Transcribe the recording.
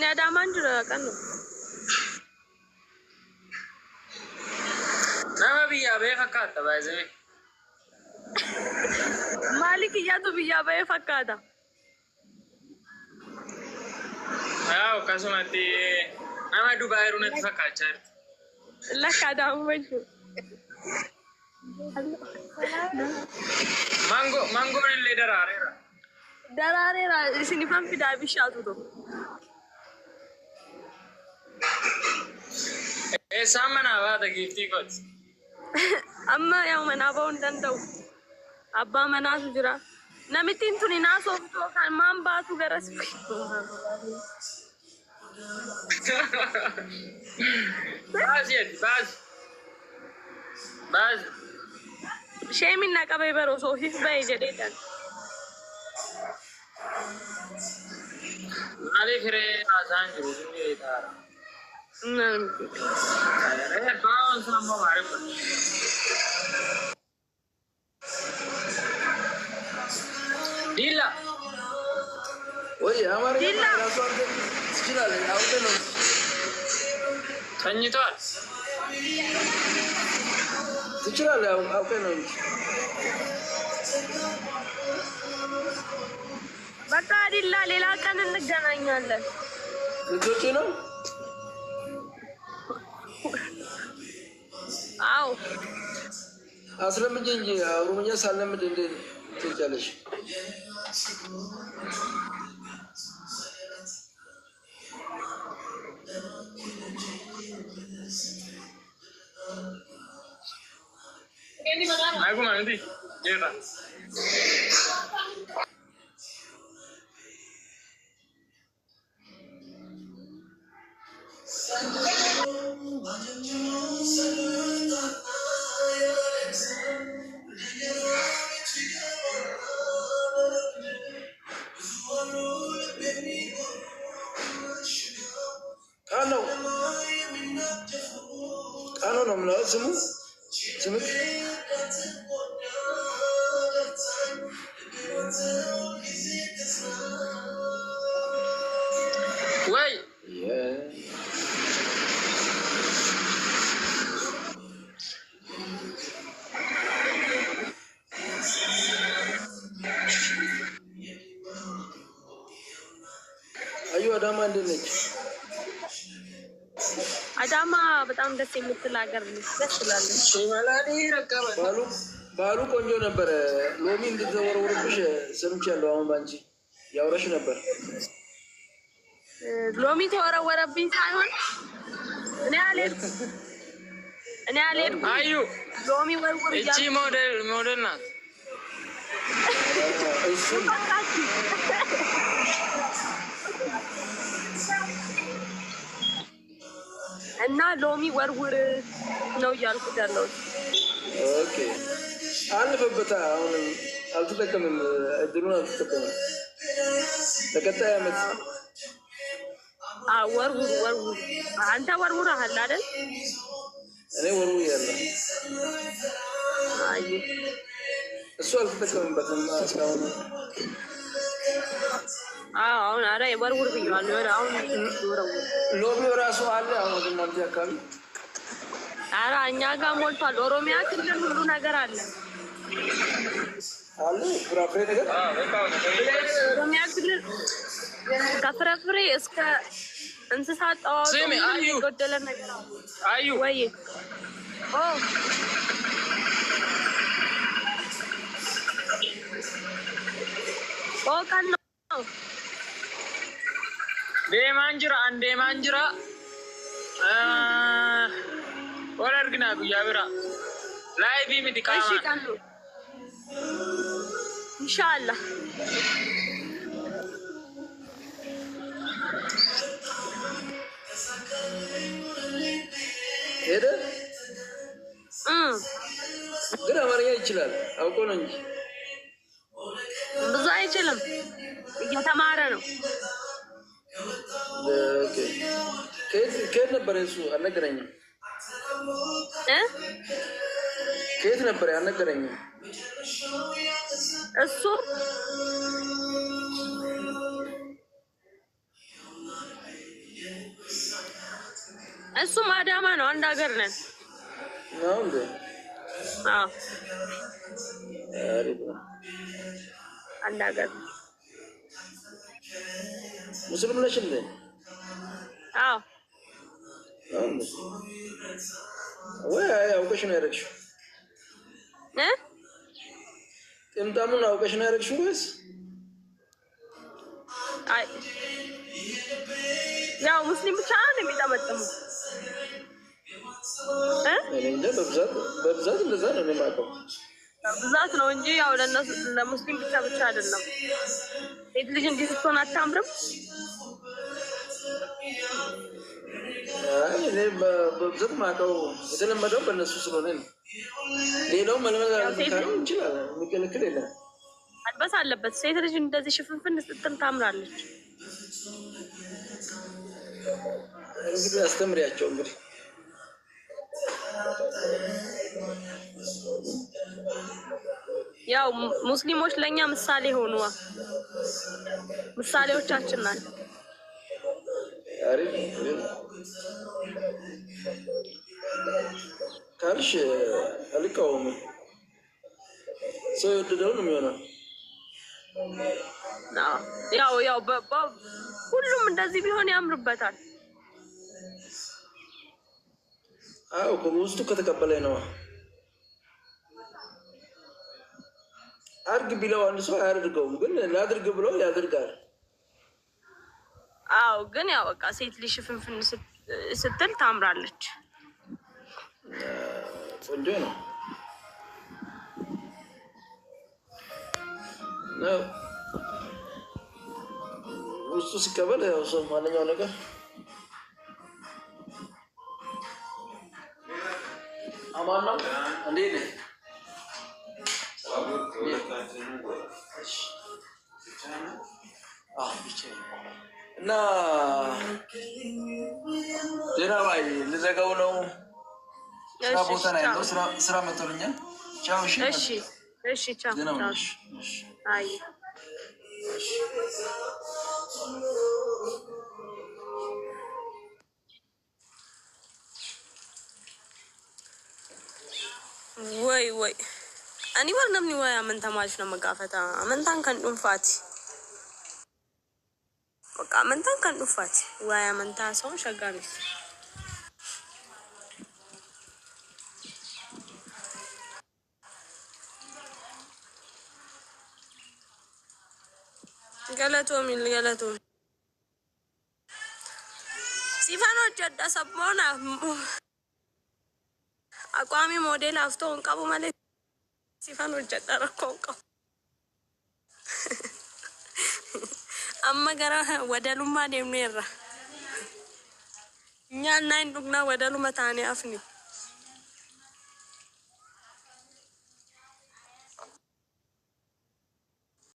أنا أدام أنجرا كانوا نعم بيا فكرت بعزمي مالك يا تو بيا فكادا كاسمتي نعم دبي رونت فكرت لك أدام وجهه مانغو اللي دراري سنفهم في دابي شاتو دو سامنا هذا كيفتي كوت أما يوم أنا بون دندو أبا منا سجرا نمتين توني ناسو فتو كان مام باتو غرس باز شيء منك أبي بروسو في جديدا علي فري آسان جروسي تارا نعم باون سامو معرف ديلا وي हमारे ديلا سجلا ले आउटे नो संजीतवाल سجلا ले आउटे नो بقى ديلا ሌላ ቀን እንገናኛለን ልጆቹ ነው አው አስለምጂ እንጂ ኦሮምኛ ሳለምድ እንዴ ትቻለሽ Aku mana sih? Jera. Ano namla semu semu Wait. yeah ayu adama እንደነች አዳማ በጣም ደስ የምትል ሀገር ነች ደስ ትላለች ሽማላኒ ረከበ ባሉ ቆንጆ ነበር ሎሚ እንድትዘወረውርብሽ ሰምቻለሁ አሁን ባንቺ ያወራሽ ነበር ሎሚ ተወረወረብኝ ሳይሆን እኔ አልሄድኩም አዩ ሎሚ ወርውር እቺ ሞዴል ናት እሱ እና ሎሚ ወርውር ነው ያልኩት ያለው ኦኬ አልፈበታ አሁን አልተጠቀምም እድሉን አልተጠቀምም ተከታይ አመት ወርውር አንተ ወርውረሃል አይደል እኔ ወርውር ያለ አይ እሱ አልተጠቀምበትም እስካሁን አሁን አረ ወርውር ብየዋለሁ አሁን ወርውር ሎሚው ራሱ አለ አሁን እናንተ አካባቢ አረ እኛ ጋር ሞልቷል ኦሮሚያ ክልል ሁሉ ነገር አለ ፍራፍሬ ነገር ኦሮሚያ ክልል ከፍራፍሬ እስከ እንስሳት ስሚ አዩ ጎደለ ነገር አዩ ወይ ካን ነው deemaan jira wal arginaa guyyaa bira laayivii miti qaamaan ኢንሻአላህ ሄደ ግን አማርኛ ይችላል አውቆ ነው እንጂ ብዙ አይችልም እየተማረ ነው ኦኬ ከየት ነበር እሱ አልነገረኝም ከየት ነበር አልነገረኝም እሱ እሱም አዳማ ነው። አንድ ሀገር ነን። ነው እንዴ? አዎ አሪፍ ነው። አንድ ሀገር ነው። ሙስሊም ነሽ እንዴ? አዎ ወይ አውቀሽ ነው ያደረግሽው? ጥምጣሙን አውቀሽ ነው ያደረግሽው ወይስ? አይ ያው ሙስሊም ብቻ ነው የሚጠመጥሙት። እንደ በብዛት እንደዛ ነው የማውቀው። በብዛት ነው እንጂ ያው ለነሱ ለሙስሊም ብቻ አይደለም። ሴት ልጅ እንዲህ ስትሆን አታምርም? እኔ በብዛት የማውቀው የተለመደው በእነሱ ስለሆነ ነው። ሌላው መልመድ ይችላል፣ የሚከለክል የለም። መልበስ አለበት። ሴት ልጅ እንደዚህ ሽፍንፍን ስትል ታምራለች። እንግዲህ አስተምሪያቸው እንግዲህ ያው ሙስሊሞች ለኛ ምሳሌ ሆኑዋ፣ ምሳሌዎቻችን ናቸው። አሪፍ ካልሽ አልቃወምም። ሰው የወደደው ነው የሚሆነው። ያው ሁሉም እንደዚህ ቢሆን ያምርበታል። አዎ ከውስጡ ከተቀበለኝ ነው። አድርግ ቢለው አንድ ሰው አያደርገውም፣ ግን ላድርግ ብለው ያደርጋል። አዎ ግን ያው በቃ ሴት ልጅ ሽፍንፍን ስትል ታምራለች። ቆንጆ ነው። ውስጡ ሲቀበል ያው ሰው ማንኛው ነገር አማን ነው። እንዴት ነህ? እና ጀናባይ ልዘጋው ነው። ስራ ቦታ ላይ ነው። ስራ መጥቶልኛል። ቻው። እሺ ቻው። አይ ወይ ani war namni way amantaa maaliif nama gaafata? Amantaan kan dhuunfaati. Bakka amantaan kan dhuunfaati. Way amantaa sun shagganis. Galatoom. Sifaan hojjedha sabboona. Aqwaami moodela aftoon qabu malee sifaan hojjedha rakkoon qabu. Amma gara wadalummaa deemneerra. Nyaannaa hin dhugnaa wadaluma taanee afni.